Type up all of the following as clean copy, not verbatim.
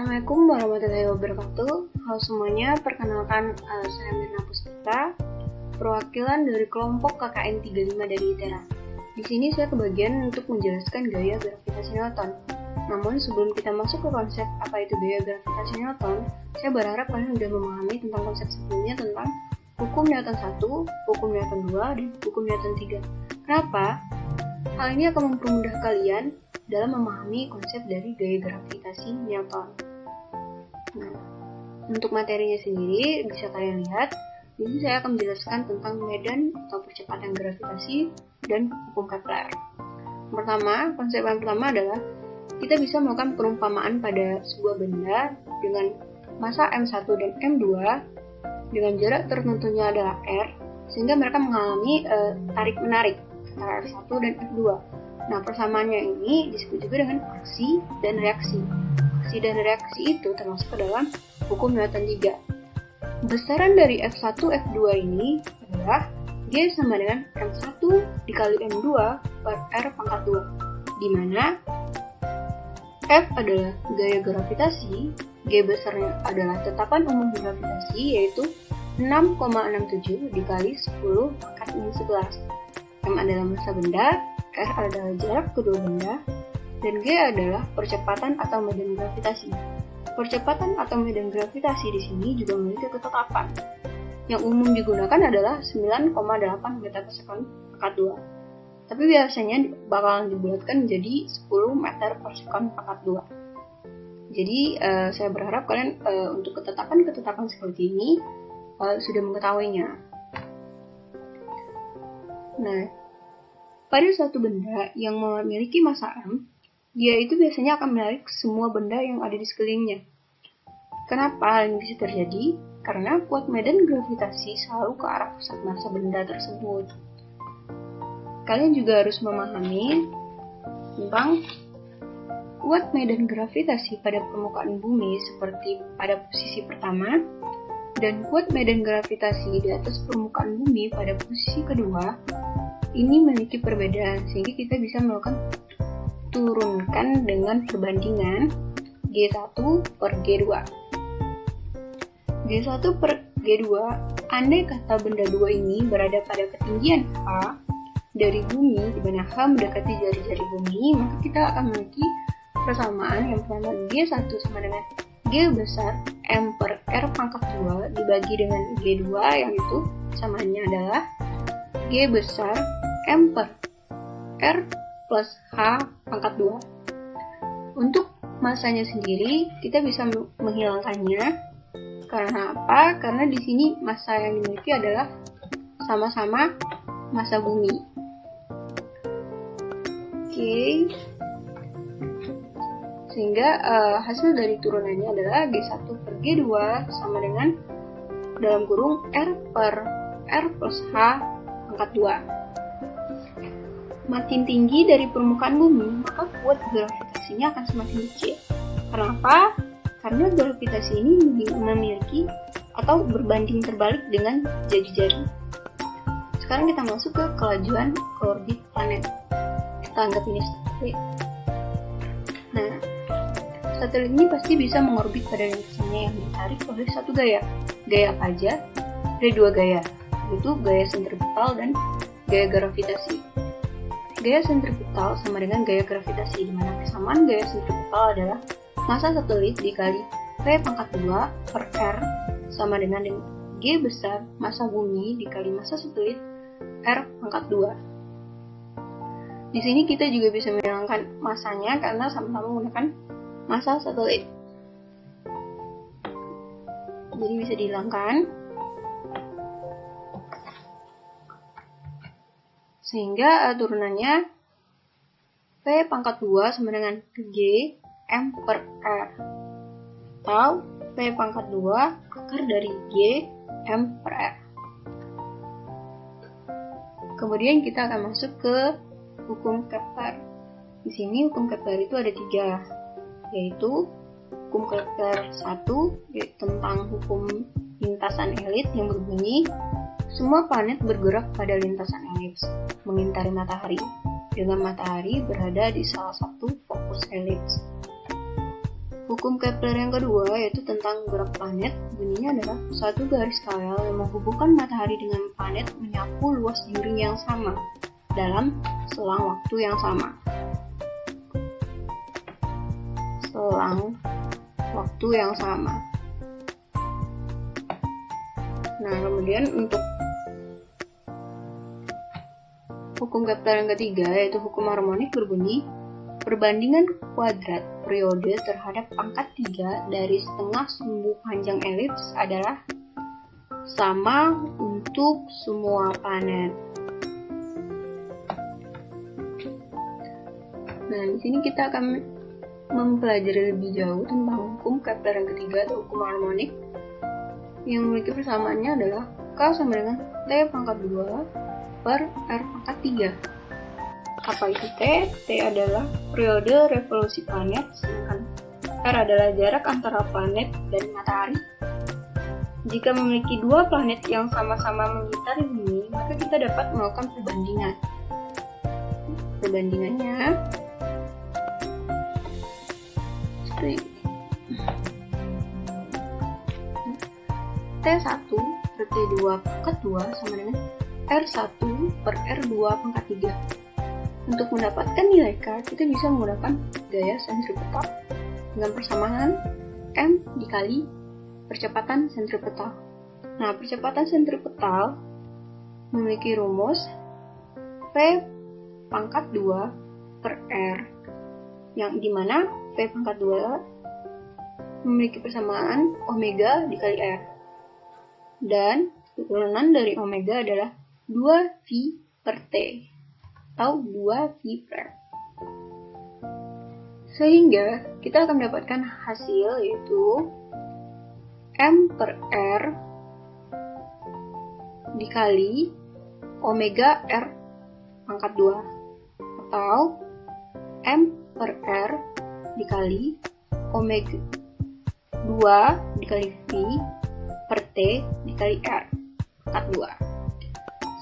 Assalamualaikum warahmatullahi wabarakatuh. Halo semuanya, perkenalkan saya Mirna Puspita, perwakilan dari kelompok KKN 35 dari ITERA. Di sini saya kebagian untuk menjelaskan gaya gravitasi Newton. Namun sebelum kita masuk ke konsep apa itu gaya gravitasi Newton, saya berharap kalian sudah memahami tentang konsep sebelumnya tentang hukum Newton 1, hukum Newton 2, dan hukum Newton 3. Kenapa? Hal ini akan mempermudah kalian dalam memahami konsep dari gaya gravitasi Newton. Nah, untuk materinya sendiri bisa kalian lihat. Di sini saya akan menjelaskan tentang medan atau percepatan gravitasi dan hukum Kepler. Konsep yang pertama adalah kita bisa melakukan perumpamaan pada sebuah benda dengan massa M1 dan M2 dengan jarak tertentunya adalah R, sehingga mereka mengalami tarik-menarik antara F1 dan F2. Nah, persamaannya ini disebut juga dengan aksi dan reaksi. Aksi dan reaksi itu termasuk ke dalam hukum Newton 3. Besaran dari F1, F2 ini adalah G sama dengan M1 dikali M2 per R pangkat 2, di mana F adalah gaya gravitasi, G besarnya adalah tetapan umum gravitasi, yaitu 6,67 dikali 10 pangkat minus 11. M adalah massa benda, R adalah jarak kedua benda, dan G adalah percepatan atau medan gravitasi. Percepatan atau medan gravitasi di sini juga memiliki ketetapan. Yang umum digunakan adalah 9,8 meter per sekon pangkat 2. Tapi biasanya bakalan dibulatkan menjadi 10 meter per sekon pangkat 2. Jadi saya berharap kalian untuk ketetapan-ketetapan seperti ini sudah mengetahuinya. Nah, pada suatu benda yang memiliki massa M, dia itu biasanya akan menarik semua benda yang ada di sekelilingnya. Kenapa hal ini bisa terjadi? Karena kuat medan gravitasi selalu ke arah pusat massa benda tersebut. Kalian juga harus memahami tentang kuat medan gravitasi pada permukaan bumi seperti pada posisi pertama, dan kuat medan gravitasi di atas permukaan bumi pada posisi kedua. Ini memiliki perbedaan, sehingga kita bisa melakukan turunkan dengan perbandingan G1 per G2. G1 per G2, andai kata benda 2 ini berada pada ketinggian H dari bumi, di mana H mendekati jari-jari bumi, maka kita akan memiliki persamaan yang pertama G1 sama dengan G besar M per R pangkat 2 dibagi dengan G2, yang itu samaannya adalah G besar M per R plus H pangkat 2. Untuk massanya sendiri, kita bisa menghilangkannya. Karena apa? Karena di sini massa yang dimiliki adalah sama-sama massa bumi. Oke. Sehingga hasil dari turunannya adalah G1 per G2 sama dengan dalam kurung R per R plus H pangkat 2. Makin tinggi dari permukaan bumi, maka kuat gravitasinya akan semakin kecil. Kenapa? Karena gravitasi ini memiliki atau berbanding terbalik dengan jari-jari. Sekarang kita masuk ke kelajuan ke orbit planet. Kita anggap ini satelit. Nah, satelit ini pasti bisa mengorbit pada lintasannya yang ditarik oleh satu gaya. Gaya apa aja? Ada dua gaya, yaitu gaya sentripetal dan gaya gravitasi. Gaya sentripetal sama dengan gaya gravitasi, di mana persamaan gaya sentripetal adalah massa satelit dikali P pangkat 2 per R sama dengan G besar massa bumi dikali massa satelit R pangkat 2. Di sini kita juga bisa menghilangkan massanya karena sama-sama menggunakan massa satelit. Jadi bisa dihilangkan. Sehingga turunannya P pangkat 2 sama dengan G M per R, atau P pangkat 2 akar dari G M per R. Kemudian kita akan masuk ke hukum Kepler. Di sini hukum Kepler itu ada 3, yaitu hukum Kepler 1 tentang hukum lintasan elips yang berbunyi semua planet bergerak pada lintasan elips mengitari matahari, dengan matahari berada di salah satu fokus elips. Hukum Kepler yang kedua yaitu tentang gerak planet. Bunyinya adalah suatu garis paralel yang menghubungkan matahari dengan planet menyapu luas juri yang sama dalam selang waktu yang sama. Selang waktu yang sama. Nah, kemudian untuk hukum Kepler yang ketiga yaitu hukum harmonik berbunyi perbandingan kuadrat periode terhadap pangkat 3 dari setengah sumbu panjang elips adalah sama untuk semua planet. Nah, di sini kita akan mempelajari lebih jauh tentang hukum Kepler yang ketiga atau hukum harmonik yang memiliki persamaannya adalah K sama dengan T pangkat 2 per R pangkat 3. Apa itu T? T adalah periode revolusi planet, sedangkan R adalah jarak antara planet dan matahari. Jika memiliki dua planet yang sama-sama mengitari bumi, maka kita dapat melakukan perbandingan. Perbandingannya seperti T1 per T2 pangkat 2 sama dengan R1 per R2 pangkat 3. Untuk mendapatkan nilai K, kita bisa menggunakan gaya sentripetal dengan persamaan M dikali percepatan sentripetal. Nah, percepatan sentripetal memiliki rumus V pangkat 2 per R, yang dimana V pangkat 2 memiliki persamaan omega dikali R. Dan turunan dari omega adalah 2V per T. Atau 2V per R. Sehingga kita akan mendapatkan hasil yaitu M per R dikali omega R pangkat 2 atau M per R dikali omega 2 dikali V per T dikali R pangkat 2.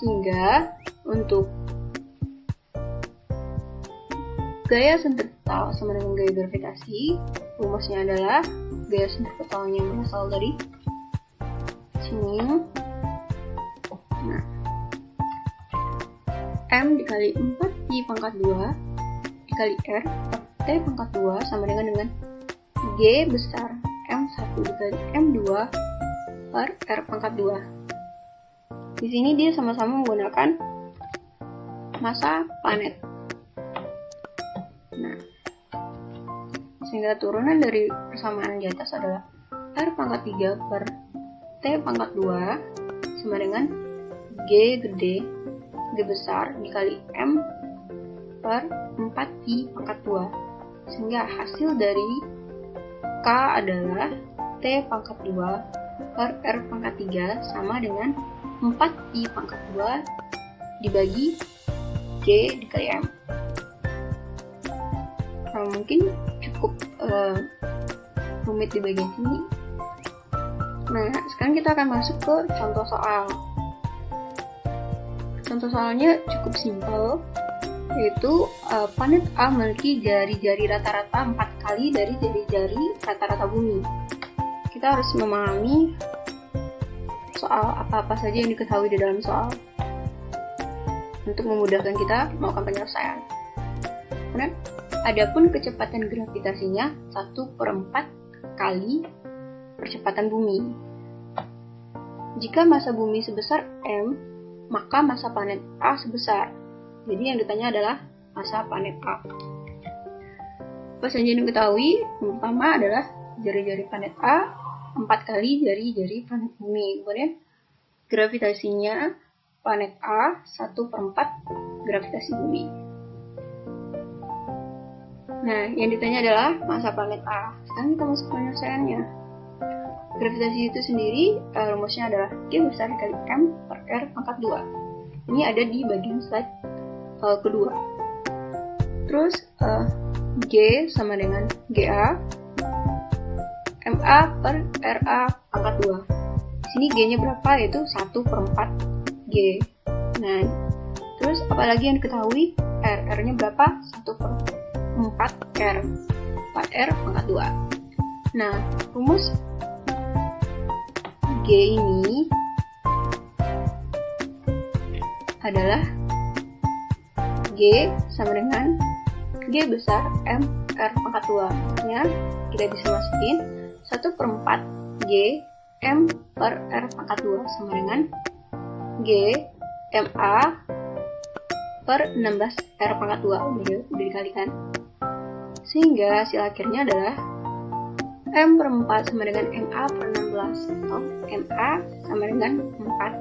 Sehingga untuk gaya sentripetal sama dengan gaya gravitasi, rumusnya adalah gaya sentripetalnya berasal dari sini. Nah, M dikali 4P pangkat 2 dikali R per T pangkat 2 sama dengan G besar M1 dikali M2 per R pangkat 2. Di sini dia sama-sama menggunakan massa planet. Nah, sehingga turunan dari persamaan di atas adalah R pangkat 3 per T pangkat 2 sama dengan G gede, G besar dikali M per 4P pangkat 2. Sehingga hasil dari K adalah T pangkat 2 per R pangkat 3 sama dengan 4P pangkat 2 dibagi G dikali M. Nah, mungkin cukup rumit di bagian sini. Nah, sekarang kita akan masuk ke contoh soal. Contoh soalnya cukup simpel, yaitu planet A memiliki jari-jari rata-rata 4 kali dari jari-jari rata-rata bumi. Kita harus memahami soal apa-apa saja yang diketahui di dalam soal untuk memudahkan kita melakukan penyelesaian. Kemudian, adapun kecepatan gravitasinya 1/4 kali percepatan bumi. Jika massa bumi sebesar M, maka massa planet A sebesar. Jadi yang ditanya adalah massa planet A. Apa saja yang diketahui? Yang pertama adalah jari-jari planet A 4 kali jari-jari planet bumi. Kemudian gravitasinya planet A 1/4 gravitasi bumi. Nah, yang ditanya adalah massa planet A. Sekarang kita masuk ke penyelesaiannya. Gravitasi itu sendiri, rumusnya adalah G besar dikali M per R pangkat 2. Ini ada di bagian slide kedua. Terus, G sama dengan GA, MA per RA pangkat 2. Di sini G-nya berapa? Yaitu 1/4 G. Nah, terus apalagi yang diketahui? R-nya berapa? 1/4 R. 4R pangkat 2. Nah, rumus G ini adalah G sama dengan G besar M R pangkat 2. Ya, kita bisa masukin 1/4 G M per R pangkat 2 sama dengan G MA per 16 R pangkat 2. Udah dikalikan. Sehingga hasil akhirnya adalah M/4 sama dengan MA per 16 atau MA sama dengan 4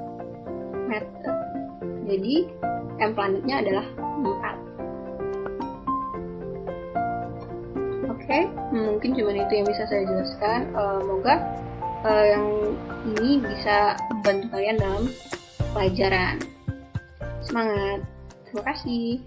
meter. Jadi M planetnya adalah 4. Oke, mungkin cuma itu yang bisa saya jelaskan. Semoga yang ini bisa membantu kalian dalam pelajaran. Semangat! Terima kasih.